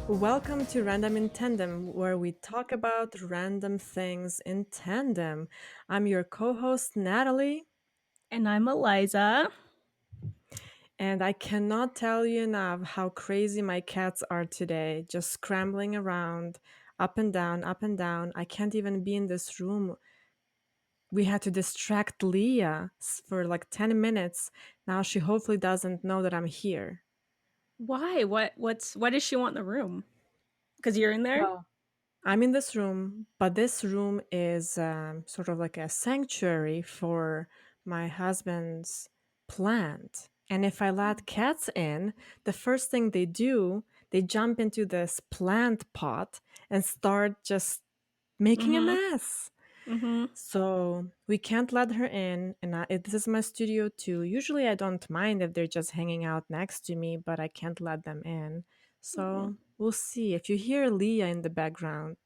Welcome to Random in Tandem, where we talk about random things in tandem. I'm your co host, Natalie, And I'm Eliza. and I cannot tell you enough how crazy my cats are today, just scrambling around, up and down, up and down. I can't even be in this room. We had to distract Leah for like 10 minutes. Now she hopefully doesn't know that I'm here. Why? Why does she want in the room? Because you're in there? Well, I'm in this room, but this room is sort of like a sanctuary for my husband's plant. And if I let cats in, the first thing they do, they jump into this plant pot and start just making a Mm-hmm. mess. Mm-hmm. So we can't let her in. And this is my studio too. Usually I don't mind if they're just hanging out next to me, but I can't let them in. Mm-hmm. So we'll see. If you hear Leah in the background,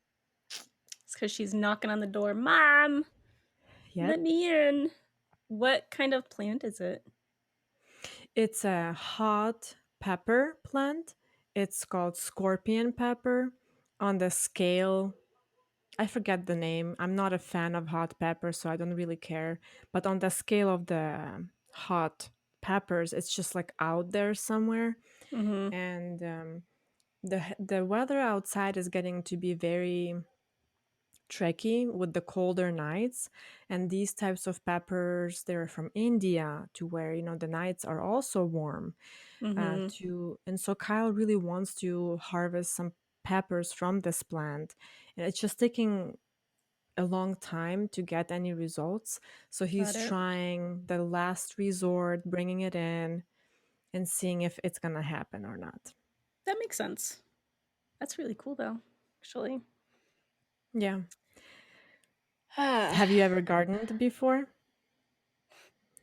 It's because she's knocking on the door. Mom, yep. let me in. What kind of plant is it? It's a hot pepper plant. It's called scorpion pepper. On the scale, I forget the name. I'm not a fan of hot pepper, so I don't really care. But on the scale of the hot peppers, it's just like out there somewhere. Mm-hmm. And the weather outside is getting to be very tricky with the colder nights, and these types of peppers, they're from India, to where the nights are also warm. Mm-hmm. To And so Kyle really wants to harvest some peppers from this plant, and it's just taking a long time to get any results. So Got he's it. trying the last resort, bringing it in and seeing if it's gonna happen or not. That makes sense. That's really cool though, actually. Yeah. Have you ever gardened before?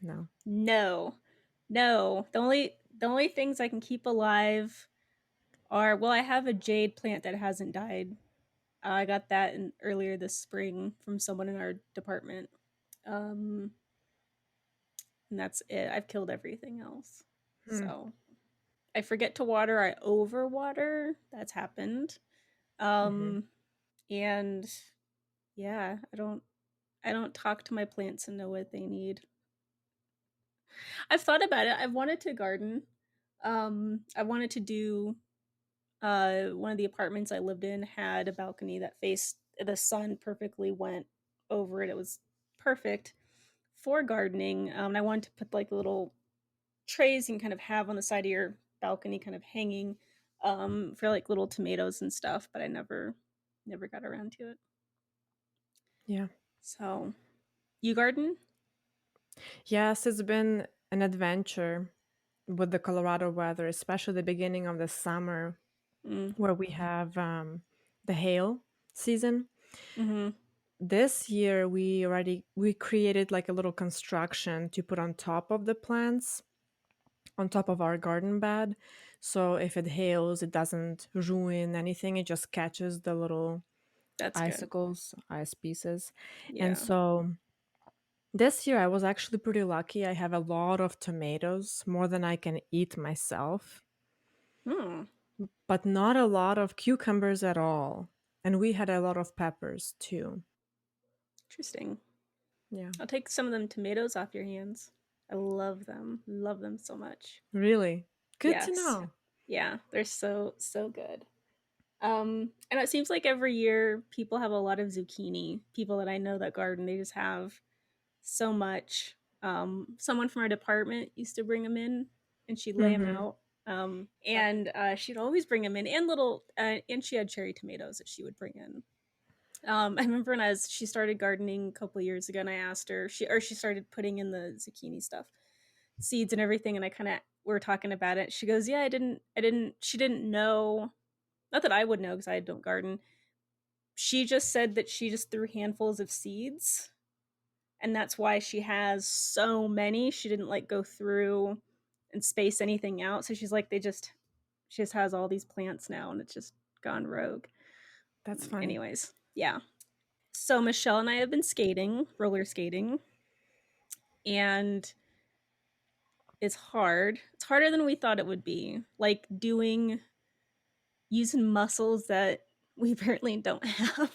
No. No. No. The only things I can keep alive are, well, I have a jade plant that hasn't died. I got that earlier this spring from someone in our department. Um, and that's it. I've killed everything else. Hmm. So I forget to water. I overwater. That's happened. Hmm. Um, and yeah, I don't talk to my plants and know what they need. I've thought about it. I've wanted to garden. I wanted to do one of the apartments I lived in had a balcony that faced the sun perfectly went over it. It was perfect for gardening. And I wanted to put like little trays you can kind of have on the side of your balcony, kind of hanging for like little tomatoes and stuff. But I never got around to it. Yeah. So you garden? Yes, it's been an adventure with the Colorado weather, especially the beginning of the summer Mm. where we have the hail season. Mm-hmm. This year we created like a little construction to put on top of the plants, on top of our garden bed. So if it hails, it doesn't ruin anything. It just catches the little That's good. icicles, ice pieces. And Yeah. so this year I was actually pretty lucky. I have a lot of tomatoes, more than I can eat myself, Hmm. but not a lot of cucumbers at all. And we had a lot of peppers too. Interesting. Yeah. I'll take some of them tomatoes off your hands. I love them. Love them so much. Really? Good to Yes. know. Yeah, they're so good. And it seems like every year people have a lot of zucchini. People that I know that garden, they just have so much. Someone from our department used to bring them in, and she'd lay them Mhm. out. And she'd always bring them in, and and she had cherry tomatoes that she would bring in. I remember when she started gardening a couple years ago, and I asked her, she started putting in the zucchini stuff, seeds and everything, and I kind of we were talking about it. She goes, "Yeah, she didn't know, not that I would know because I don't garden. She just said that she just threw handfuls of seeds, and that's why she has so many. She didn't like go through and space anything out. So she's like, she just has all these plants now, and it's just gone rogue. That's funny. Anyways, yeah. So Michelle and I have been skating, roller skating, and it's hard. It's harder than we thought it would be. Like doing using muscles that we apparently don't have.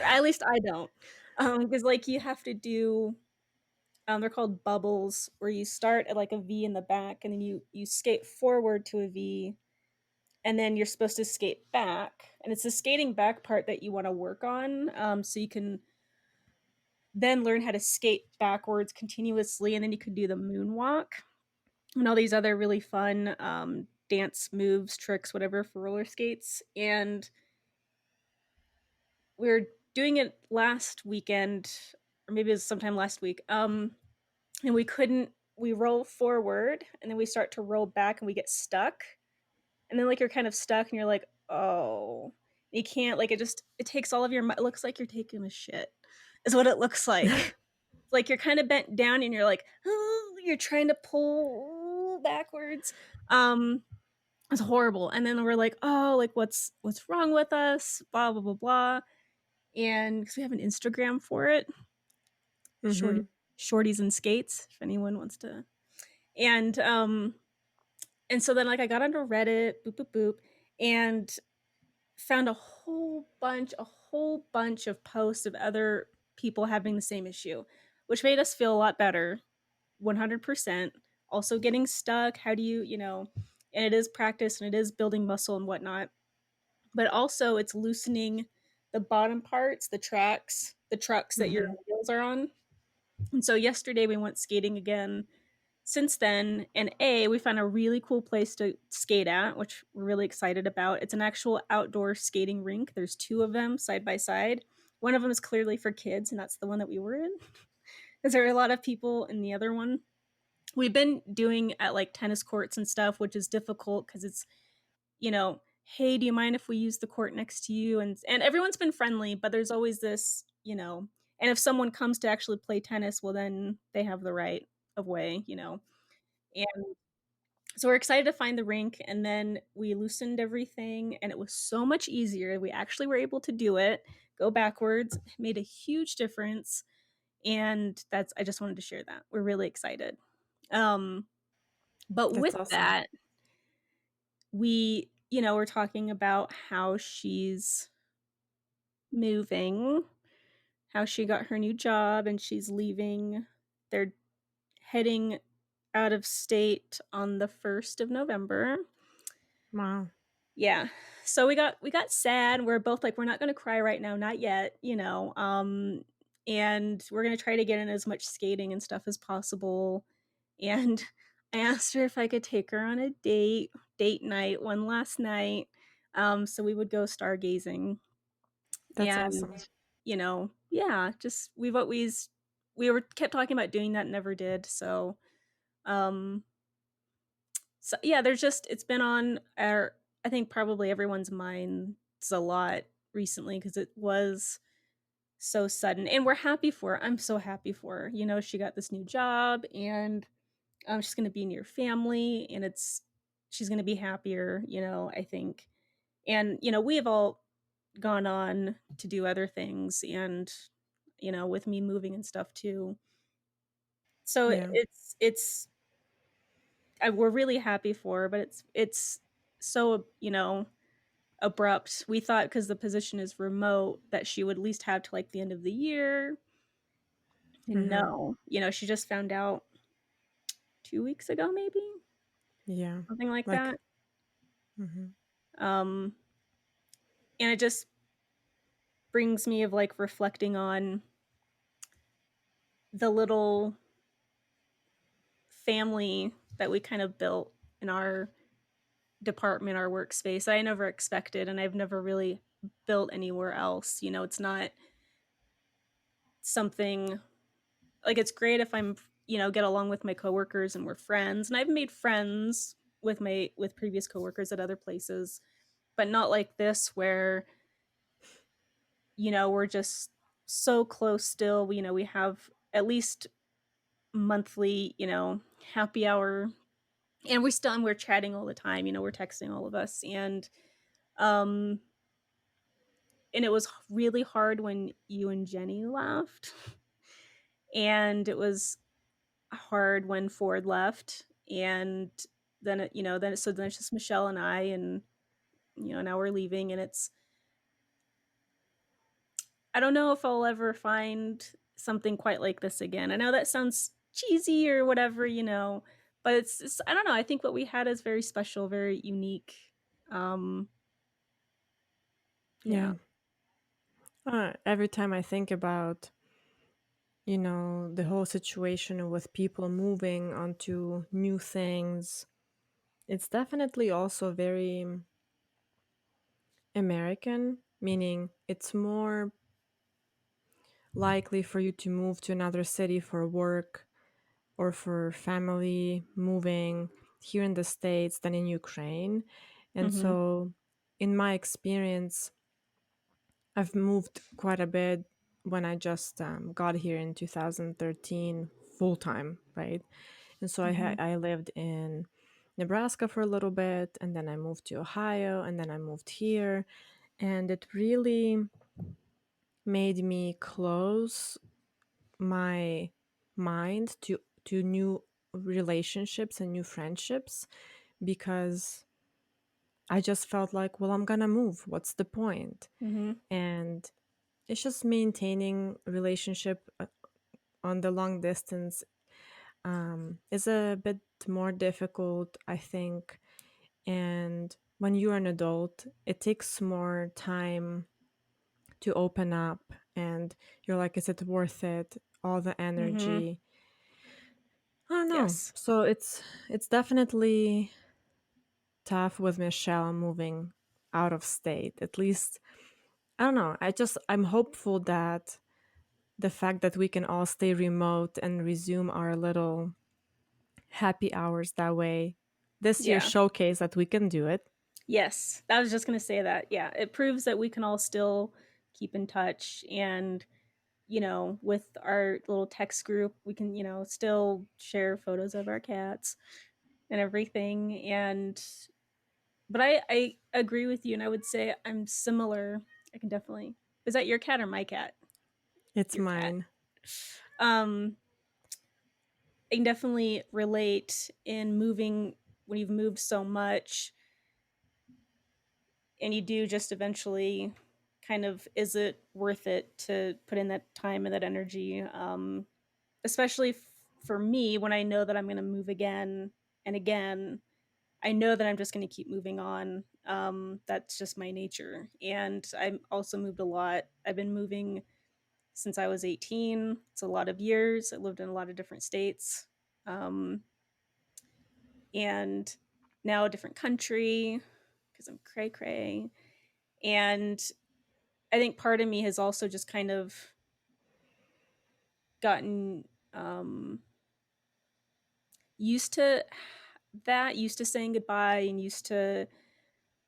At least I don't. Because like, you have to do they're called bubbles, where you start at, like, a V in the back, and then you skate forward to a V, and then you're supposed to skate back, and it's the skating back part that you wanna work on, so you can then learn how to skate backwards continuously, and then you can do the moonwalk and all these other really fun, dance moves, tricks, whatever, for roller skates, and we were doing it last weekend, or maybe it was sometime last week, and we roll forward, and then we start to roll back, and we get stuck, and then, like, you're kind of stuck, and you're like, "Oh." You can't, like, it takes all of your it looks like you're taking a shit, is what it looks like. Like, you're kinda bent down, and you're like, "Oh," you're trying to pull backwards. Um, it's horrible, and then we're like, "Oh, like, what's wrong with us? Blah, blah, blah, blah," and because we have an Instagram for it, Shorty Mhm. Shorties and Skates, if anyone wants to, and, and so then, like, I got onto Reddit, boop, boop, boop, and found a whole bunch of posts of other people having the same issue, which made us feel a lot better, 100%. Also getting stuck, how do and it is practice, and it is building muscle and whatnot, but also it's loosening the bottom parts, the trucks that your Mhm. wheels are on. And so yesterday we went skating again since then, and we found a really cool place to skate at, which we're really excited about. It's an actual outdoor skating rink. There's two of them side by side. One of them is clearly for kids, and that's the one that we were in. Because there are a lot of people in the other one. We've been doing at like tennis courts and stuff, which is difficult because it's, hey, do you mind if we use the court next to you? And everyone's been friendly, but there's always this, and if someone comes to actually play tennis, well, then they have the right of way. And so we're excited to find the rink, and then we loosened everything, and it was so much easier. We actually were able to do it, go backwards, it made a huge difference, and that's I just wanted to share that. We're really excited. Um, but That's with awesome. that, we're talking about how she's moving, how she got her new job and she's leaving. They're heading out of state on the 1st of November. Wow. Yeah. So we got sad. We're both like, we're not gonna cry right now, not yet, and we're gonna try to get in as much skating and stuff as possible. And I asked her if I could take her on a date night, one last night. So we would go stargazing. That's And, awesome. yeah, just we were kept talking about doing that, and never did. Um so yeah, it's been on our, I think, probably everyone's minds a lot recently, because it was so sudden, and we're happy for her. I'm so happy for her. She got this new job, and she's going to be near family, and she's going to be happier, I think. And we have all gone on to do other things, and with me moving and stuff too. So Yeah. we're really happy for her, but it's so, abrupt. We thought, because the position is remote, that she would at least have to like the end of the year. And Mhm. no, she just found out 2 weeks ago, maybe Yeah. something like Like that. mhm. Um, and it just brings me of like reflecting on the little family that we kind of built in our department, our workspace. I never expected, and I've never really built anywhere else. It's not something like, it's great if I'm, get along with my coworkers and we're friends. And I've made friends with previous coworkers at other places, but not like this, where, we're just so close still. We have at least monthly, happy hour, and we're chatting all the time. We're texting, all of us. Um and it was really hard when you and Jenny left, and it was hard when Ford left, and then it's just Michelle and I, and now we're leaving, and I don't know if I'll ever find something quite like this again. I know that sounds cheesy or whatever, but it's I don't know. I think what we had is very special, very unique. Um, Yeah. yeah. Every time I think about, the whole situation with people moving onto new things, it's definitely also very American, meaning it's more likely for you to move to another city for work or for family moving here in the States than in Ukraine. And Mhm. so, in my experience, I've moved quite a bit when I just got here in 2013 full time, right? And so Mhm. I lived in Nebraska for a little bit, and then I moved to Ohio, and then I moved here, and it really made me close my mind to new relationships and new friendships because I just felt like, well, I'm gonna move. What's the point? Mhm. And it's just maintaining relationship on the long distance is a bit more difficult, I think. And when you're an adult, it takes more time to open up, and you're like, is it worth it? All the Mhm. energy. I don't know. Yes. So it's definitely tough with Michelle moving out of state. At least I don't know. I'm hopeful that the fact that we can all stay remote and resume our little happy hours that way this year Yeah. showcase that we can do it. Yes. I was just going to say that. Yeah. It proves that we can all still keep in touch, and with our little text group, we can, still share photos of our cats and everything. And but I agree with you, and I would say I'm similar. I can definitely. Is that your cat or my cat? It's Your cat. mine. Um I can definitely relate in moving when you've moved so much, and you do just eventually kind of, is it worth it to put in that time and that energy? Especially for me, when I know that I'm going to move again and again, I know that I'm just going to keep moving on. That's just my nature. And I've also moved a lot. I've been moving since I was 18. It's a lot of years. I lived in a lot of different states. Um, and now a different country because I'm cray cray. And I think part of me has also just kind of gotten used to that, used to saying goodbye, and used to,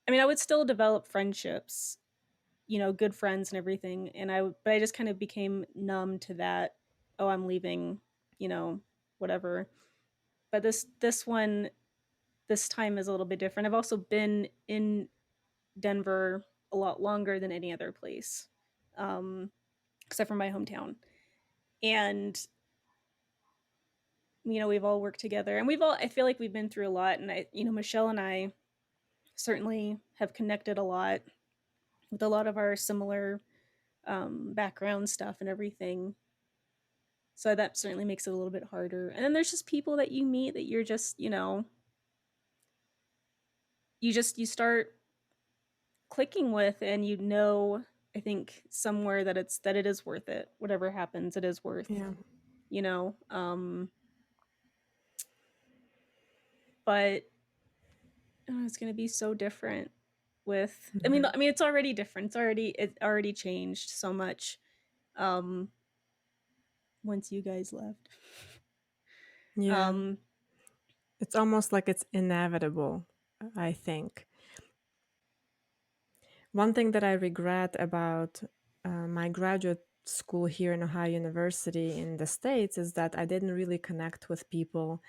I mean, I would still develop friendships, good friends and everything. But I just kind of became numb to that. Oh, I'm leaving, you know, whatever. But this time is a little bit different. I've also been in Denver a lot longer than any other place, um, except for my hometown. And we've all worked together, and I feel like we've been through a lot. And Michelle and I certainly have connected a lot with a lot of our similar background stuff and everything. So that certainly makes it a little bit harder. And then there's just people that you meet that you're just, you start clicking with, and I think somewhere that it is worth it. Whatever happens, it is worth, Yeah. you know. But it's going to be so different with, Mhm. it's already different. It already changed so much um once you guys left. Yeah. Um It's almost like it's inevitable, I think. One thing that I regret about my graduate school here in Ohio University in the States is that I didn't really connect with people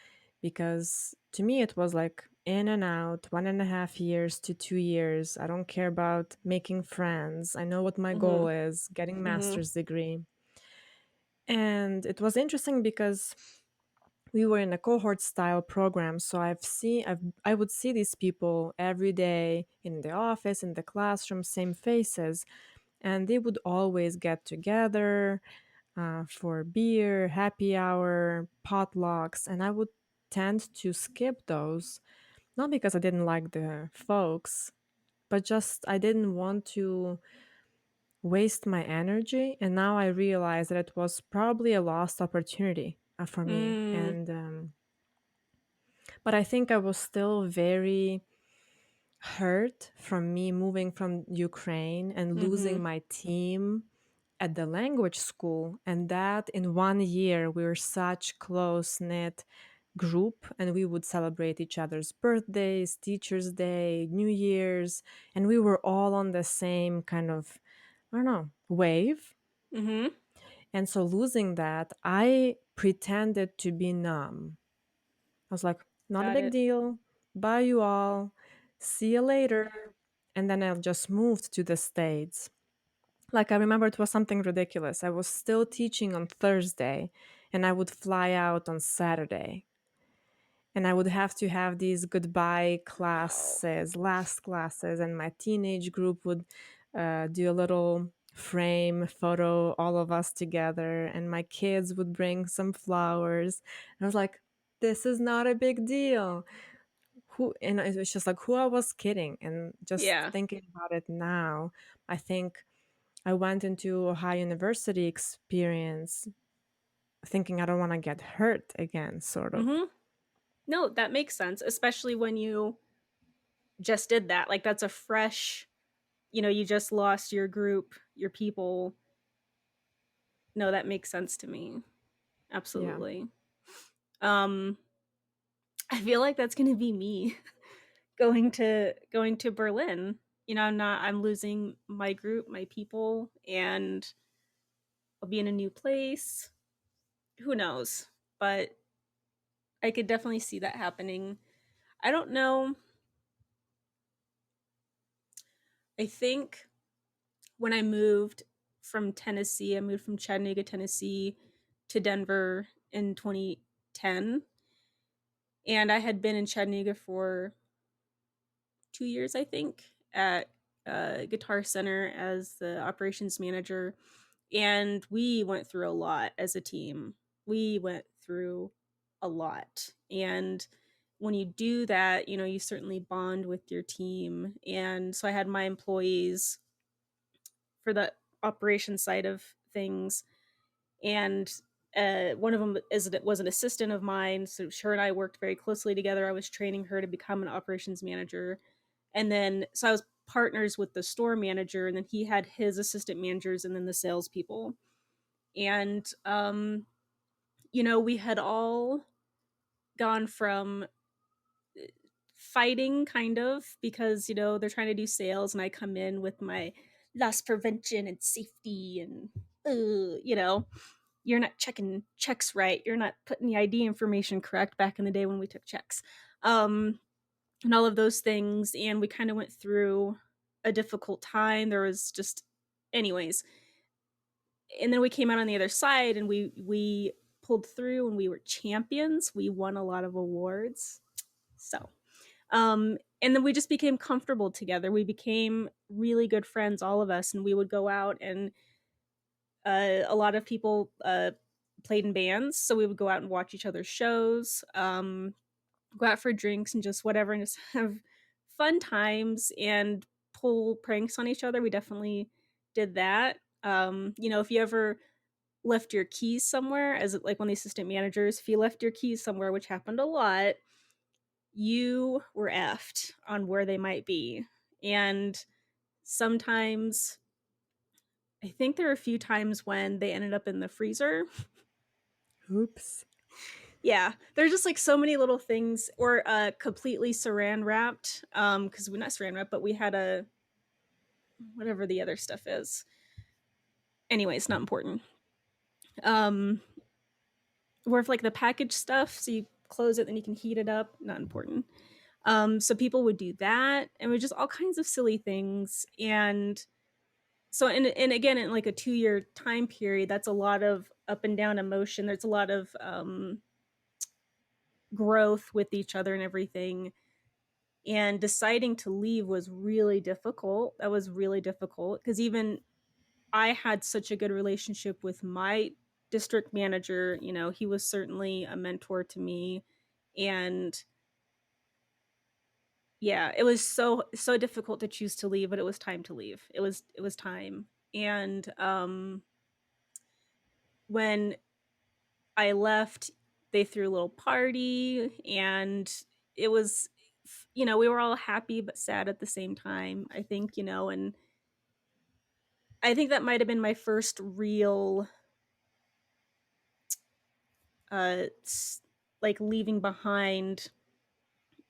because to me it was like in and out, 1.5 years to 2 years. I don't care about making friends. I know what my goal mhm. is, getting Mhm. master's degree. And it was interesting because we were in a cohort style program, so I would see these people every day in the office, in the classroom, same faces, and they would always get together for beer, happy hour, potlucks, and I would tend to skip those, not because I didn't like the folks, but just I didn't want to waste my energy. And now I realize that it was probably a lost opportunity for me. Mm, And but I think I was still very hurt from me moving from Ukraine and mm-hmm. losing my team at the language school. And that in 1 year, we were such close knit group, and we would celebrate each other's birthdays, Teachers' Day, New Year's, and we were all on the same kind of, I don't know, wave. Mm-hmm. And so losing that, I pretended to be numb. I was like, not a Got big it. deal. Bye, you all. See you later. And then I just moved to the States. Like, I remember it was something ridiculous. I was still teaching on Thursday, and I would fly out on Saturday. And I would have to have these goodbye Wow. classes, last classes, and my teenage group would do a little frame photo, all of us together, and my kids would bring some flowers. And I was like, this is not a big deal. Who, and it was just like, who I was kidding. And just Yeah. thinking about it now, I think I went into a high university experience thinking I don't want to get hurt again, sort of. Mm-hmm. No, that makes sense, especially when you just did that. Like that's a fresh, you just lost your group, your people. No, that makes sense to me. Yeah. Absolutely. Um I feel like that's going to be me going to Berlin. I'm losing my group, my people, and I'll be in a new place. Who knows? But I could definitely see that happening. I don't know. I think when I moved from Tennessee, I moved from Chattanooga, Tennessee to Denver in 2010. And I had been in Chattanooga for 2 years, I think, at Guitar Center as the operations manager. And we went through a lot as a team. We went through a lot. And when you do that, you certainly bond with your team. And so I had my employees for the operations side of things. And one of them was an assistant of mine. So her and I worked very closely together. I was training her to become an operations manager. And then, so I was partners with the store manager, and then he had his assistant managers and then the salespeople. And, we had all gone from fighting kind of because, they're trying to do sales, and I come in with my loss prevention and safety and, you're not checking checks right. You're not putting the ID information correct back in the day when we took checks. And all of those things. And we kind of went through a difficult time. There was just, anyways. And then we came out on the other side, and we pulled through, and we were champions. We won a lot of awards. So, and then we just became comfortable together. We became really good friends, all of us, and we would go out, and a lot of people played in bands, so we would go out and watch each other's shows, go out for drinks and just whatever, and just have fun times and pull pranks on each other. We definitely did that. If you ever left your keys somewhere, as like one of the assistant managers, if you left your keys somewhere, which happened a lot, you were effed on where they might be. And sometimes, I think there are a few times when they ended up in the freezer. Oops. Yeah, there's just like so many little things, or completely saran wrapped. Because we're not saran wrapped, but we had a whatever the other stuff is. Anyways, not important. Um, or if like the package stuff, so you close it, then you can heat it up. Not important. So people would do that, and we just all kinds of silly things. And so, and again, in like a 2 year time period, that's a lot of up and down emotion. There's a lot of growth with each other and everything. And deciding to leave was really difficult. That was really difficult because even I had such a good relationship with my district manager. You know, he was certainly a mentor to me. And yeah, it was so difficult to choose to leave, but it was time to leave. It was time. And when I left, they threw a little party, and it was, we were all happy but sad at the same time, I think, and I think that might have been my first real, like, leaving behind,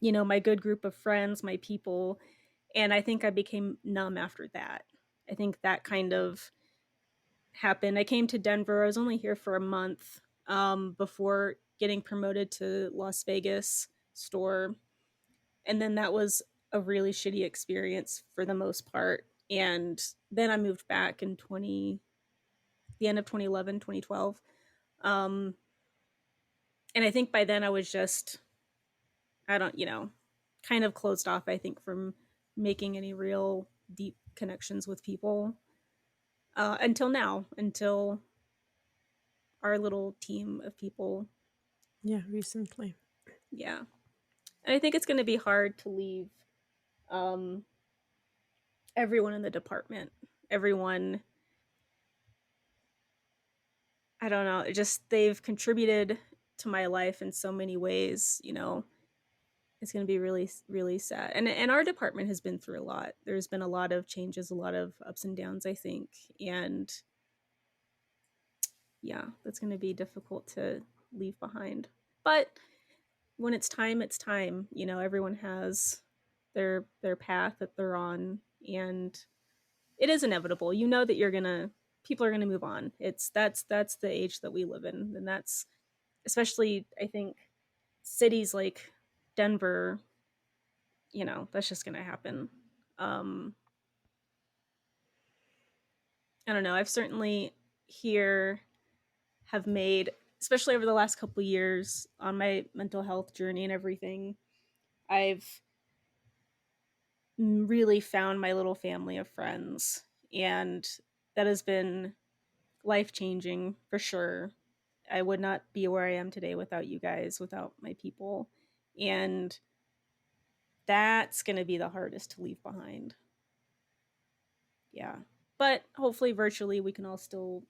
my good group of friends, my people. And I think I became numb after that. I think that kind of happened. I came to Denver. I was only here for a month, before getting promoted to Las Vegas store. And then that was a really shitty experience for the most part. And then I moved back in the end of 2011, 2012. Um, and I think by then I was just, I don't, kind of closed off, I think, from making any real deep connections with people, until now, until our little team of people. Yeah, recently. Yeah. And I think it's going to be hard to leave, um, everyone in the department. Everyone, I don't know, it just, they've contributed to my life in so many ways, It's going to be really, really sad. And our department has been through a lot. There's been a lot of changes, a lot of ups and downs, I think. And yeah, that's going to be difficult to leave behind. But when it's time, it's time. Everyone has their path that they're on, and it is inevitable. You know that people are gonna move on. That's the age that we live in, and that's, especially, I think, cities like Denver. That's just gonna happen. Um, I don't know. I've certainly here have made, especially over the last couple of years on my mental health journey and everything. I've really found my little family of friends, and that has been life changing for sure. I would not be where I am today without you guys, without my people. And that's going to be the hardest to leave behind. Yeah. But hopefully virtually we can all still,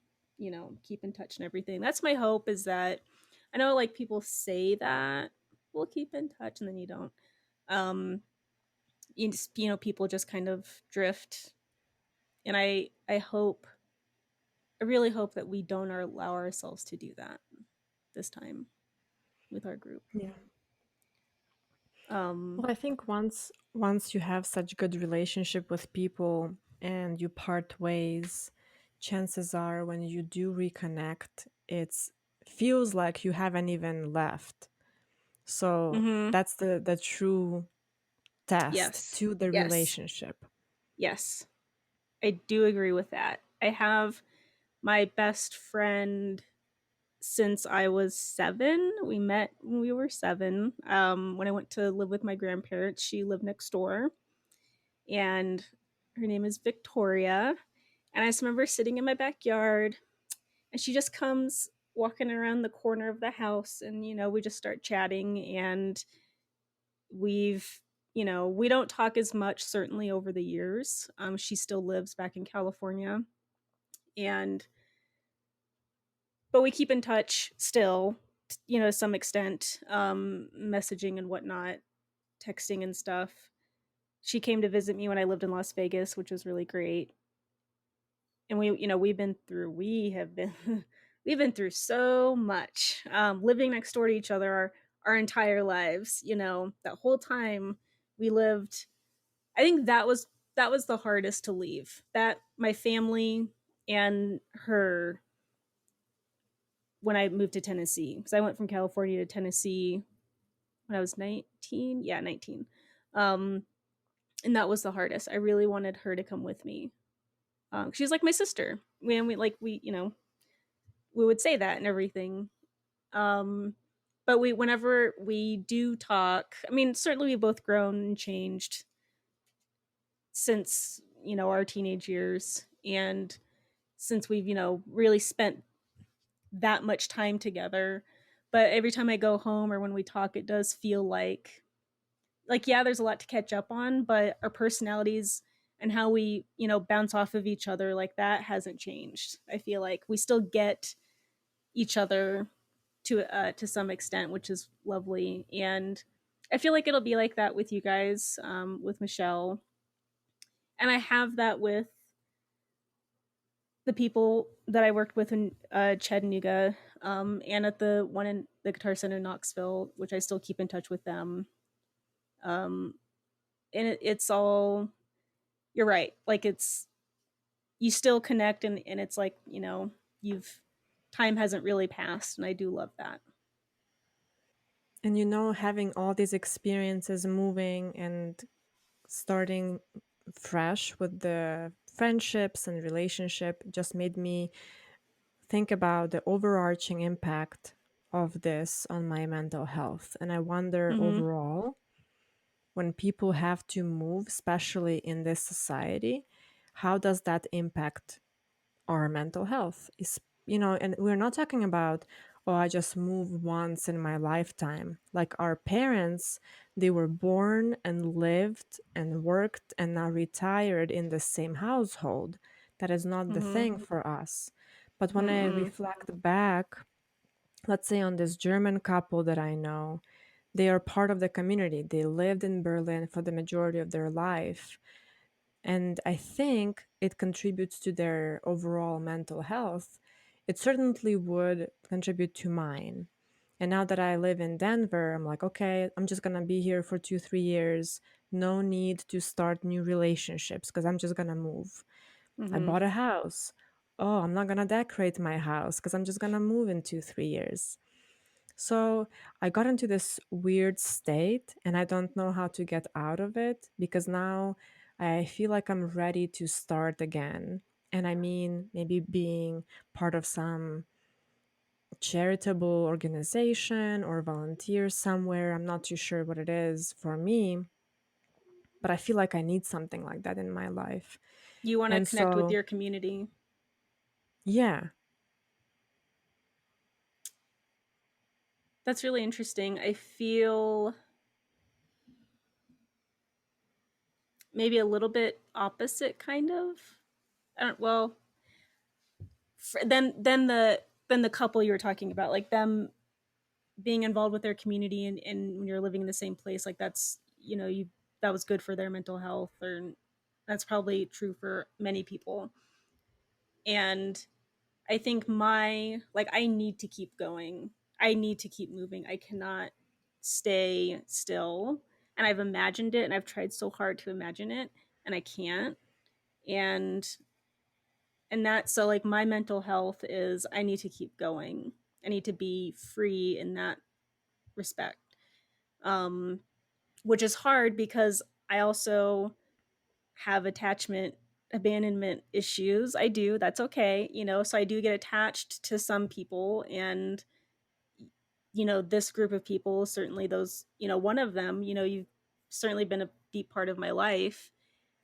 keep in touch and everything. That's my hope, is that I know, like, people say that we'll keep in touch and then you don't. Um people just kind of drift, and I really hope that we don't allow ourselves to do that this time with our group. Yeah. Um Well, I think once you have such good relationship with people and you part ways, chances are when you do reconnect, it's feels like you haven't even left. So mhm. that's the true test Yes. to the Yes. relationship. Yes. I do agree with that. I have my best friend since I was 7. We met when we were 7. When I went to live with my grandparents, she lived next door, and her name is Victoria. And I just remember sitting in my backyard, and she just comes walking around the corner of the house, and we just start chatting. And we've we don't talk as much, certainly, over the years. She still lives back in California, and but we keep in touch still, to some extent, messaging and whatnot, texting and stuff. She came to visit me when I lived in Las Vegas, which was really great. And we have been we've been through so much, living next door to each other our entire lives. That whole time we lived, I think that was the hardest to leave. That my family and her, when I moved to Tennessee, because I went from California to Tennessee when I was 19. Yeah, 19. Um, and that was the hardest. I really wanted her to come with me. She's like my sister. We would say that and everything. Um, but we whenever we do talk, I mean, certainly we've both grown and changed since, our teenage years, and since we've, really spent that much time together. But every time I go home or when we talk, it does feel like yeah, there's a lot to catch up on, but our personalities and how we, bounce off of each other, like that hasn't changed. I feel like we still get each other to some extent, which is lovely. And I feel like it'll be like that with you guys, with Michelle. And I have that with the people that I worked with in Chattanooga, and at the one in the Guitar Center in Knoxville, which I still keep in touch with them. Um, and it's all, you're right. Like you still connect, and it's like, you've, time hasn't really passed. And I do love that. And having all these experiences moving and starting fresh with the friendships and relationship just made me think about the overarching impact of this on my mental health. And I wonder Mm-hmm. overall, when people have to move, especially in this society, how does that impact our mental health? And we're not talking about, oh, I just moved once in my lifetime. Like our parents, they were born and lived and worked and now retired in the same household. That is not the Mm-hmm. thing for us. But when I Mm-mm. reflect back, let's say on this German couple that I know, they are part of the community. They lived in Berlin for the majority of their life. And I think it contributes to their overall mental health. It certainly would contribute to mine. And now that I live in Denver, I'm like, okay, I'm just gonna be here for 2, 3 years. No need to start new relationships because I'm just gonna move. I Mm-hmm. bought a house. Oh, I'm not gonna decorate my house because I'm just gonna move in 2, 3 years. So I got into this weird state and I don't know how to get out of it because now I feel like I'm ready to start again. And I mean, maybe being part of some charitable organization or volunteer somewhere. I'm not too sure what it is for me, but I feel like I need something like that in my life. You want to And connect with so, your community. yeah, That's really interesting. I feel maybe a little bit opposite, kind of. I don't, well, then the couple you were talking about, like them being involved with their community, and when you're living in the same place, like that's, you, that was good for their mental health, or that's probably true for many people. And I think I need to keep going. I need to keep moving. I cannot stay still. And I've imagined it and I've tried so hard to imagine it and I can't. And that, so like my mental health is, I need to keep going. I need to be free in that respect. Um which is hard because I also have attachment abandonment issues. I do. That's okay. So I do get attached to some people, and this group of people, certainly those, one of them, you've certainly been a deep part of my life.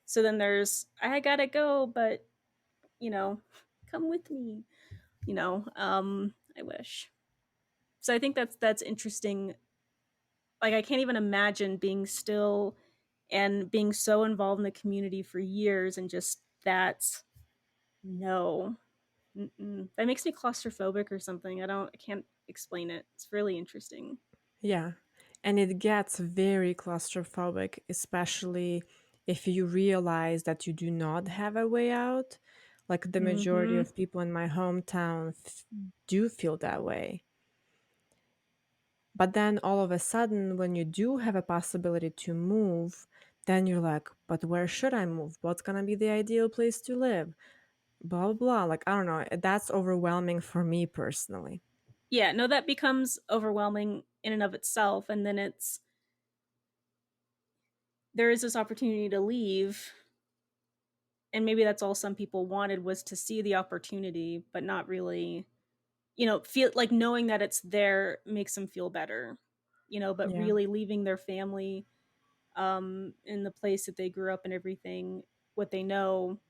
So then there's, I gotta go, but you know, come with me, I wish. So I think that's interesting. Like I can't even imagine being still and being so involved in the community for years and just that's no. Mm-mm. That makes me claustrophobic or something. I can't explain it. It's really interesting. yeah. And it gets very claustrophobic, especially if you realize that you do not have a way out. Like the majority Mm-hmm. of people in my hometown do feel that way. But then all of a sudden, when you do have a possibility to move, then you're like, but where should I move? What's going to be the ideal place to live? Blah, blah, blah. Like, I don't know. That's overwhelming for me personally. Yeah, no, that becomes overwhelming in and of itself. And then there is this opportunity to leave. And maybe that's all some people wanted, was to see the opportunity, but not really feel like knowing that it's there makes them feel better, but Yeah. really leaving their family in the place that they grew up and everything, what they know.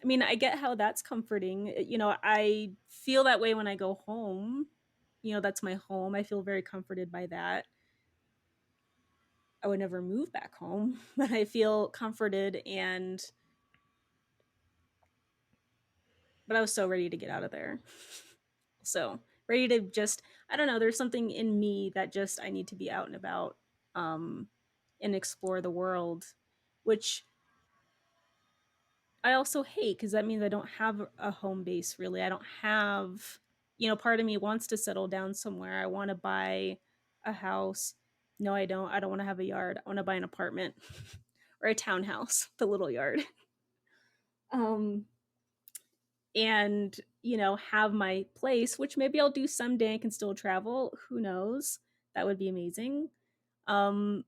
I mean, I get how that's comforting. I feel that way when I go home. That's my home. I feel very comforted by that. I would never move back home, but I feel comforted, but I was so ready to get out of there. So ready to just, I don't know, there's something in me that just I need to be out and about, um, and explore the world, which I also hate because that means I don't have a home base really. I don't have, part of me wants to settle down somewhere. I want to buy a house. No, I don't. I don't want to have a yard. I want to buy an apartment or a townhouse, the little yard. Um, and, have my place, which maybe I'll do someday and can still travel. Who knows? That would be amazing. Um,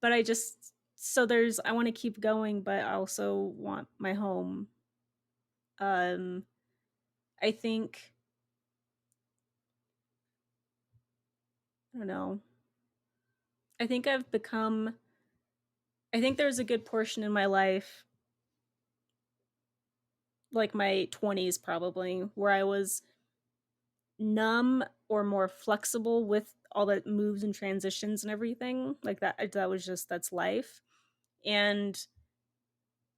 but I want to keep going, but I also want my home. Um, I think I don't know. I think I've become I think there's a good portion in my life, like my 20s probably, where I was numb or more flexible with all the moves and transitions and everything. Like that was just that's life. And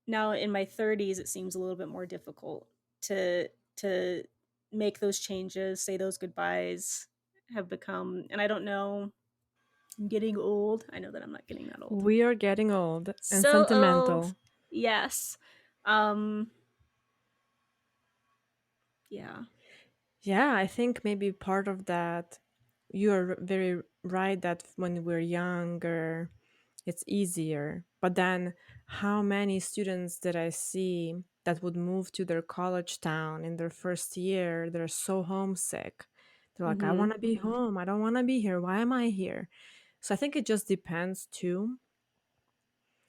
now in my 30s it seems a little bit more difficult to make those changes, say those goodbyes have become, and I don't know, I'm getting old. I know that I'm not getting that old. We are getting old and So old. sentimental. Yes. Um yeah. Yeah, I think maybe part of that, you're very right that when we're younger, it's easier. But then, how many students did I see that would move to their college town in their first year? They're so homesick. They're like, I Mhm. want to be home. I don't want to be here. Why am I here? So I think it just depends too.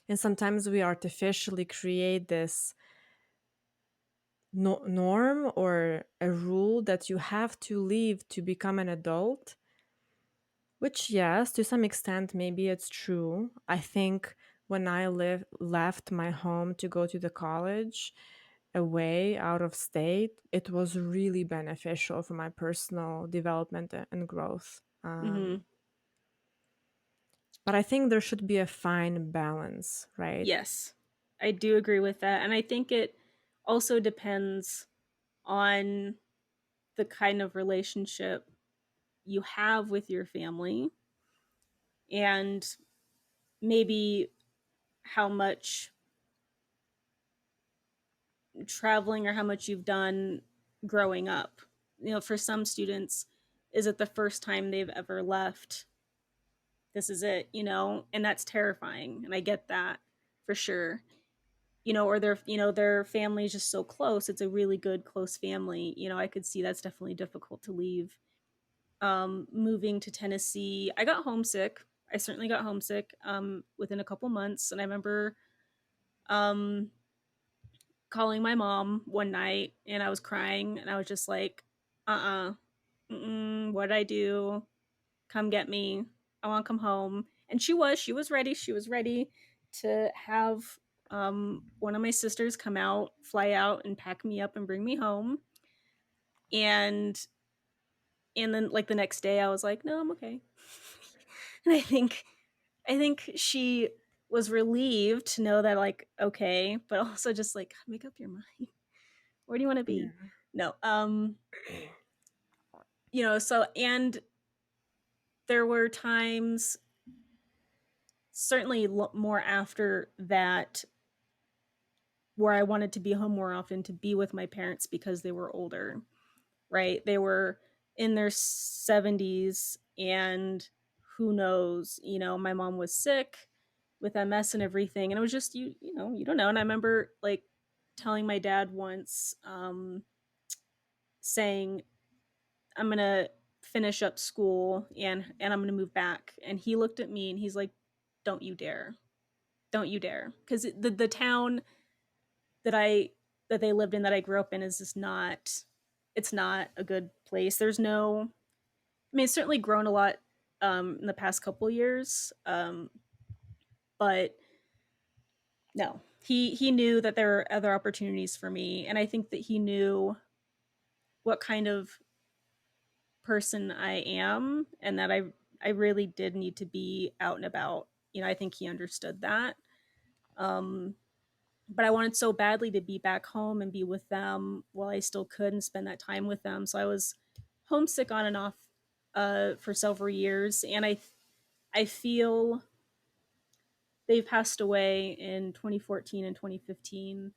And sometimes we artificially create this norm or a rule that you have to leave to become an adult, which, yes, to some extent, maybe it's true. I think when I left my home to go to the college away out of state, it was really beneficial for my personal development and growth. Mhm. But I think there should be a fine balance, right? Yes. I do agree with that, and I think it also depends on the kind of relationship you have with your family, and maybe how much traveling or how much you've done growing up. For some students, is it the first time they've ever left? This is it, and that's terrifying, and I get that for sure. Or their family is just so close. It's a really good close family. I could see that's definitely difficult to leave. Moving to Tennessee, I got homesick. I certainly got homesick within a couple months, and I remember um, calling my mom one night, and I was crying, and I was just like, what did I do? Come get me. I want to come home. And she was ready. She was ready to have one of my sisters come out, fly out, and pack me up and bring me home. And then like the next day, I was like, no, I'm okay. And I think she was relieved to know that like okay, but also just like make up your mind. Where do you want to be? Yeah. No. So and there were times certainly more after that where I wanted to be home more often to be with my parents because they were older, right? They were in their 70s, and who knows, my mom was sick with MS and everything, and it was just you don't know. And I remember like telling my dad once, saying I'm going to finish up school and I'm going to move back, and he looked at me and he's like, don't you dare. Don't you dare, because the town that I that they lived in, that I grew up in, is just not, it's not a good place. There's no, I mean, it's certainly grown a lot in the past couple years, but no, he knew that there were other opportunities for me, and I think that he knew what kind of person I am, and that I really did need to be out and about. You know, I think he understood that. Um, but I wanted so badly to be back home and be with them while I still could and spend that time with them. So I was homesick on and off for several years, and I feel they passed away in 2014 and 2015.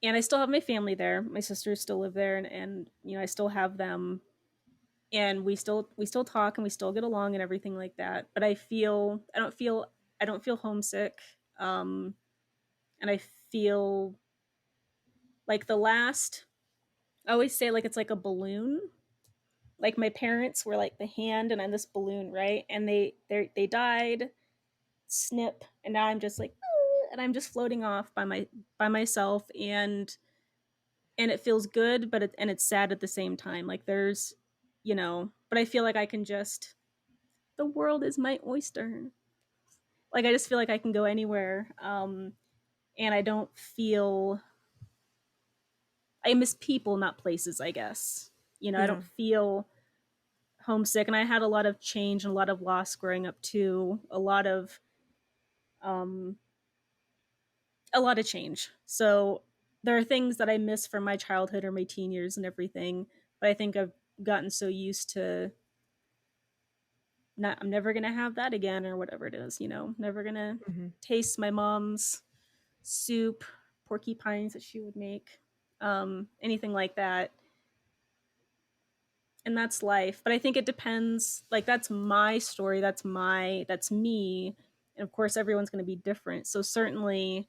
And I still have my family there. My sisters still live there, and you know I still have them, and we still talk and we still get along and everything like that. But I don't feel homesick, and I feel like the last. I always say like it's like a balloon. Like my parents were like the hand, and I'm this balloon, right? And they died, snip, and now I'm just like, "Ah," and I'm just floating off by myself, and it feels good, but and it's sad at the same time. Like there's, you know, but I feel like I can just, the world is my oyster. Like I just feel like I can go anywhere, and I don't feel, I miss people, not places. I guess, you know, I Yeah. don't feel homesick, and I had a lot of change and a lot of loss growing up too. Um, a lot of change. So there are things that I miss from my childhood or my teen years and everything, but I think I've gotten so used to not, I'm never gonna have that again or whatever it is, you know, never gonna Hmm. taste my mom's soup, porcupines that she would make, anything like that. And that's life. But I think it depends. Like that's my story. That's me. And of course, everyone's going to be different. So certainly,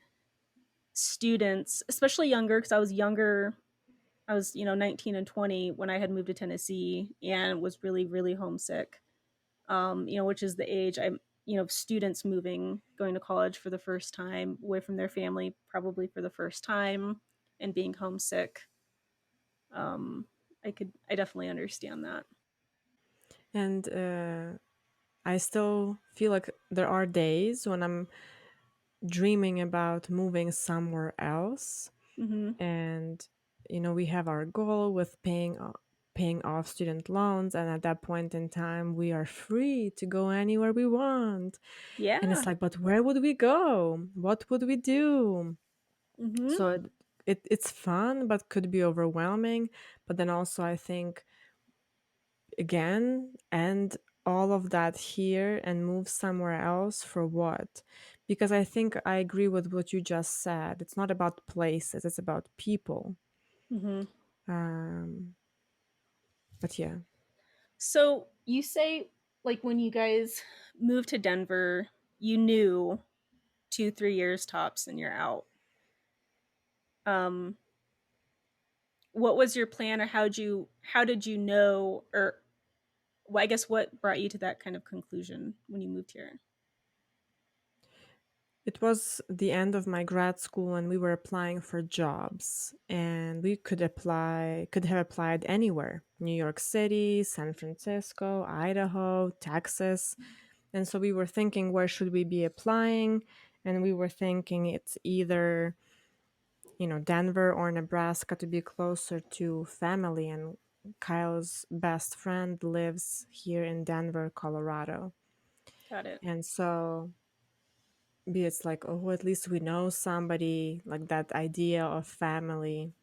students, especially younger, because I was younger. I was 19 and 20 when I had moved to Tennessee and was really really homesick. Which is the age I'm, students moving, going to college for the first time, away from their family, probably for the first time, and being homesick. I definitely understand that. And I still feel like there are days when I'm dreaming about moving somewhere else. Mm-hmm. And we have our goal with paying off student loans, and at that point in time we are free to go anywhere we want. And it's Yeah. like, but where would we go? What would we do? Mm-hmm. So it's fun but could be overwhelming. But then also I think, again, and all of that here and move somewhere else for what? Because I think I agree with what you just said. It's not about places, it's about people. Mm-hmm. um but yeah. So you say, like, when you guys moved to Denver, you knew 2-3 years tops and you're out. Um, what was your plan, or how did you know, or well, I guess what brought you to that kind of conclusion when you moved here? It was the end of my grad school and we were applying for jobs, and we could have applied anywhere: New York City, San Francisco, Idaho, Texas. And so we were thinking, where should we be applying? And we were thinking it's either Denver or Nebraska, to be closer to family. And Kyle's best friend lives here in Denver, Colorado. Got it. And so be it's like, oh, at least we know somebody, like that idea of family.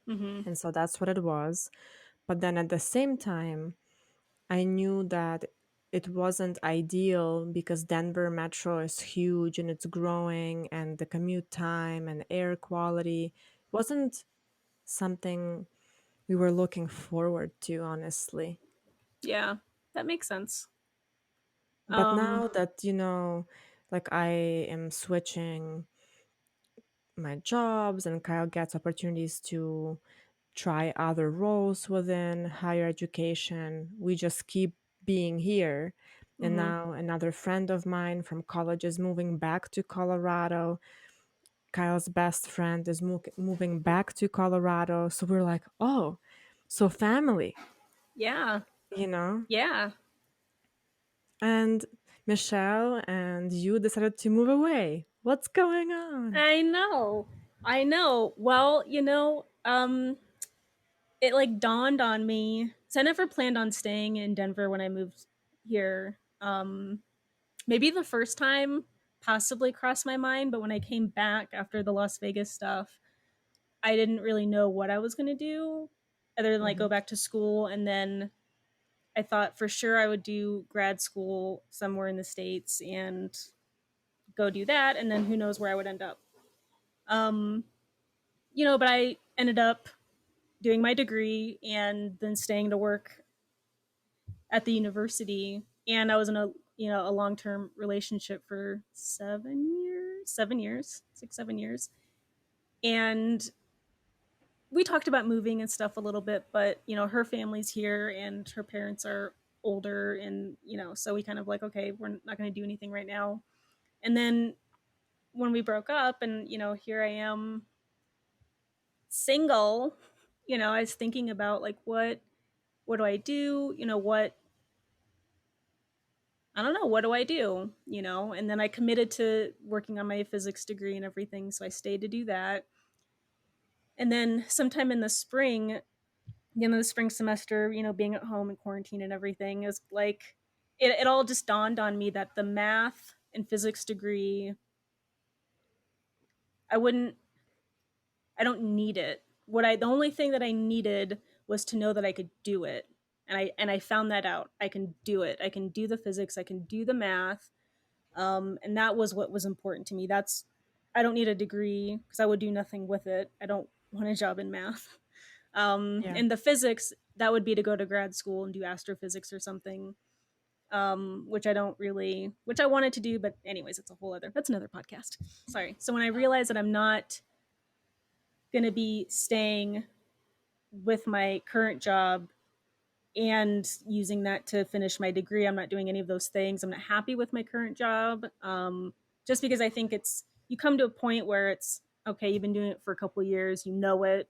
Mm-hmm. And so that's what it was. But then at the same time, I knew that it wasn't ideal because Denver metro is huge and it's growing, and the commute time and air quality wasn't something we were looking forward to, honestly. Yeah, that makes sense. But Um, now that, like I am switching my jobs and Kyle gets opportunities to try other roles within higher education, we just keep being here. And mm-hmm. now another friend of mine from college is moving back to Colorado. Kyle's best friend is moving back to Colorado. So we're like, oh, so family, Yeah. you know? Yeah. And Michelle and you decided to move away. What's going on? I know. I know. Well, it like dawned on me. So I never planned on staying in Denver when I moved here. Maybe the first time possibly crossed my mind, but when I came back after the Las Vegas stuff, I didn't really know what I was going to do other than like Hmm. go back to school. And then I thought for sure I would do grad school somewhere in the States and go do that. And then who knows where I would end up. Um, but I ended up doing my degree and then staying to work at the university. And I was in a long term relationship for 7 years, 7 years, 6, 7 years. And we talked about moving and stuff a little bit, but her family's here and her parents are older, and so we kind of like, okay, we're not going to do anything right now. And then when we broke up, and here I am single, I was thinking about like what do I do? What I don't know, what do I do? And then I committed to working on my physics degree and everything, so I stayed to do that. And then sometime in the spring, the end of the spring semester, being at home and quarantine and everything, is like it all just dawned on me that the math and physics degree, I wouldn't I don't need it. The only thing that I needed was to know that I could do it. And I found that out. I can do it. I can do the physics, I can do the math. And that was what was important to me. I don't need a degree because I would do nothing with it. I don't want a job in math. Yeah. And the physics, that would be to go to grad school and do astrophysics or something, which I wanted to do, but anyways, that's another podcast. Sorry. So when I realized that I'm not going to be staying with my current job and using that to finish my degree, I'm not doing any of those things. I'm not happy with my current job, just because I think you come to a point where it's okay. You've been doing it for a couple of years, you know it.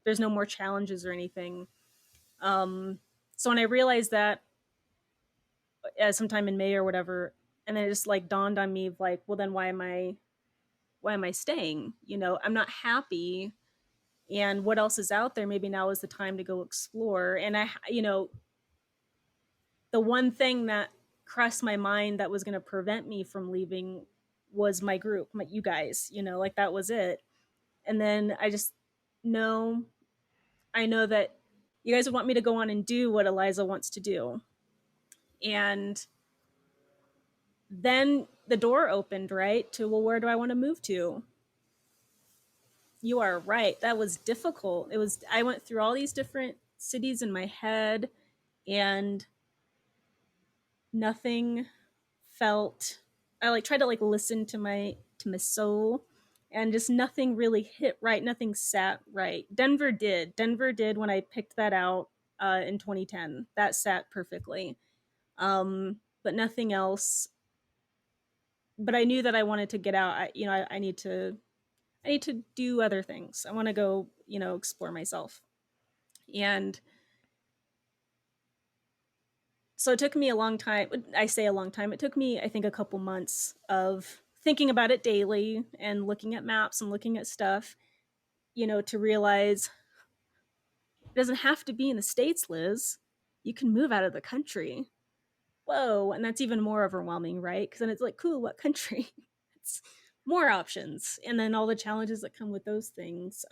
There's no more challenges or anything. So when I realized that, sometime in May or whatever, and then it just like dawned on me like, well, then why am I staying? I'm not happy, and what else is out there? Maybe now is the time to go explore. And the one thing that crossed my mind that was going to prevent me from leaving was my group, you guys, like that was it. And then no, I know that you guys would want me to go on and do what Eliza wants to do. And then the door opened, right? To, well, where do I want to move to? You are right. That was difficult. I went through all these different cities in my head, and nothing felt, I like tried to like listen to my soul, and just nothing really hit right. Nothing sat right. Denver did when I picked that out in 2010. That sat perfectly. But nothing else. But I knew that I wanted to get out. I need to do other things. I want to go, explore myself. And so it took me a long time. I say a long time. It took me, I think, a couple months of thinking about it daily and looking at maps and looking at stuff, to realize it doesn't have to be in the States, Liz. You can move out of the country. Whoa. And that's even more overwhelming, right? Because then it's like, cool, what country? It's more options. And then all the challenges that come with those things.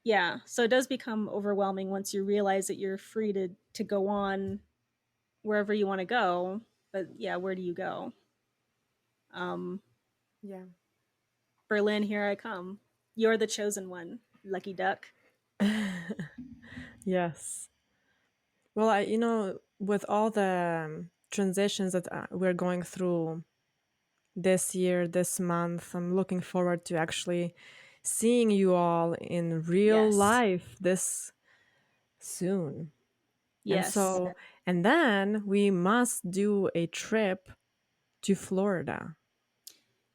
Yeah. So it does become overwhelming once you realize that you're free to go on wherever you want to go. But yeah, where do you go? Um, Yeah. Berlin, here I come. You're the chosen one, lucky duck. Yes. Well, with all the transitions that we're going through this year, this month, I'm looking forward to actually seeing you all in real Yes. life this soon. And Yes. so, and then we must do a trip to Florida.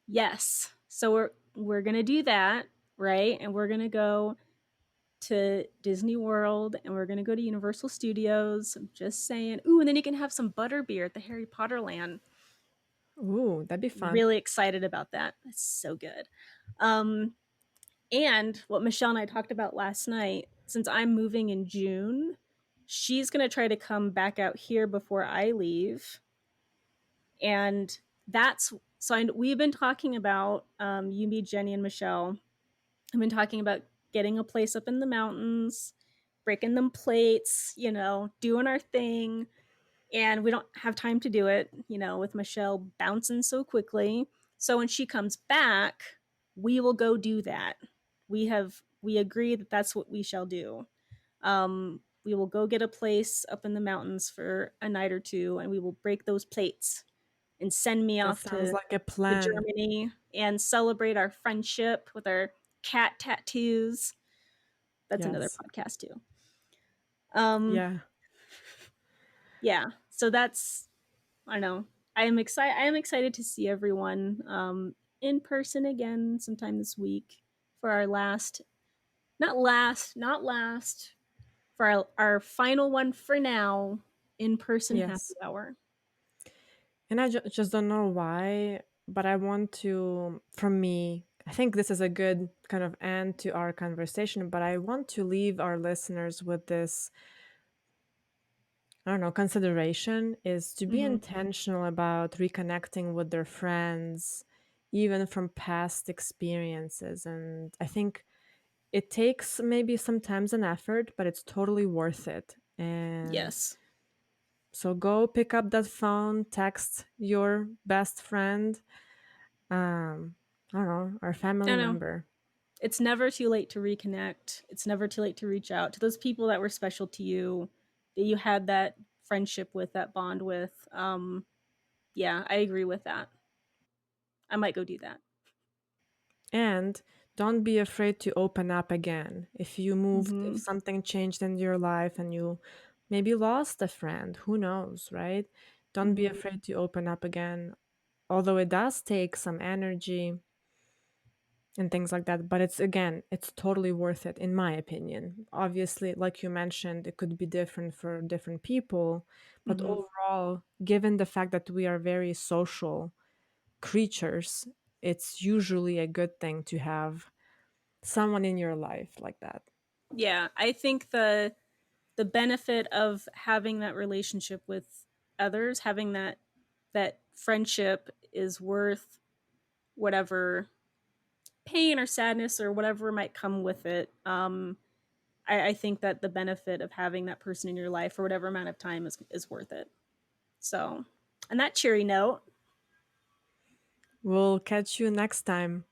Yes. So we're gonna do that, right? And we're gonna go to Disney World and we're gonna go to Universal Studios. I'm just saying. Ooh, and then you can have some butterbeer at the Harry Potter land. Ooh, that'd be fun. Really excited about that. That's so good. Um, and what Michelle and I talked about last night, since I'm moving in June, she's gonna try to come back out here before I leave. And that's we've been talking about you, me, Jenny, and Michelle. I've been talking about getting a place up in the mountains, breaking them plates, doing our thing. And we don't have time to do it, with Michelle bouncing so quickly. So when she comes back, we will go do that. We agree that that's what we shall do. We will go get a place up in the mountains for a night or two, and we will break those plates and send me That off sounds like a to plan. Germany and celebrate our friendship with our cat tattoos. That's another Yes. podcast too. Um, Yeah. yeah. So that's I don't know. I am excited. I am excited to see everyone in person again sometime this week for our last, not last, for our final one for now, in person happy Yes. hour. And I just don't know why, but I want to, from me, I think this is a good kind of end to our conversation, but I want to leave our listeners with this, I don't know, consideration is to be Mm-hmm. intentional about reconnecting with their friends, even from past experiences. And I think it takes maybe sometimes an effort, but it's totally worth it. And Yes. so go pick up that phone, text your best friend, I don't know, our family I know. member. It's never too late to reconnect. It's never too late to reach out to those people that were special to you, that you had that friendship with, that bond with. Yeah, I agree with that. I might go do that. And don't be afraid to open up again. If you moved, if Mm-hmm. something changed in your life and you maybe lost a friend, who knows, right? Don't be Mm-hmm. afraid to open up again. Although it does take some energy and things like that, but it's again, it's totally worth it in my opinion. Obviously, like you mentioned, it could be different for different people, but Mm-hmm. overall, given the fact that we are very social creatures, it's usually a good thing to have someone in your life like that. Yeah, I think the benefit of having that relationship with others, having that friendship is worth whatever pain or sadness or whatever might come with it. I think that the benefit of having that person in your life for whatever amount of time is worth it. So, on that cheery note, We'll catch you next time.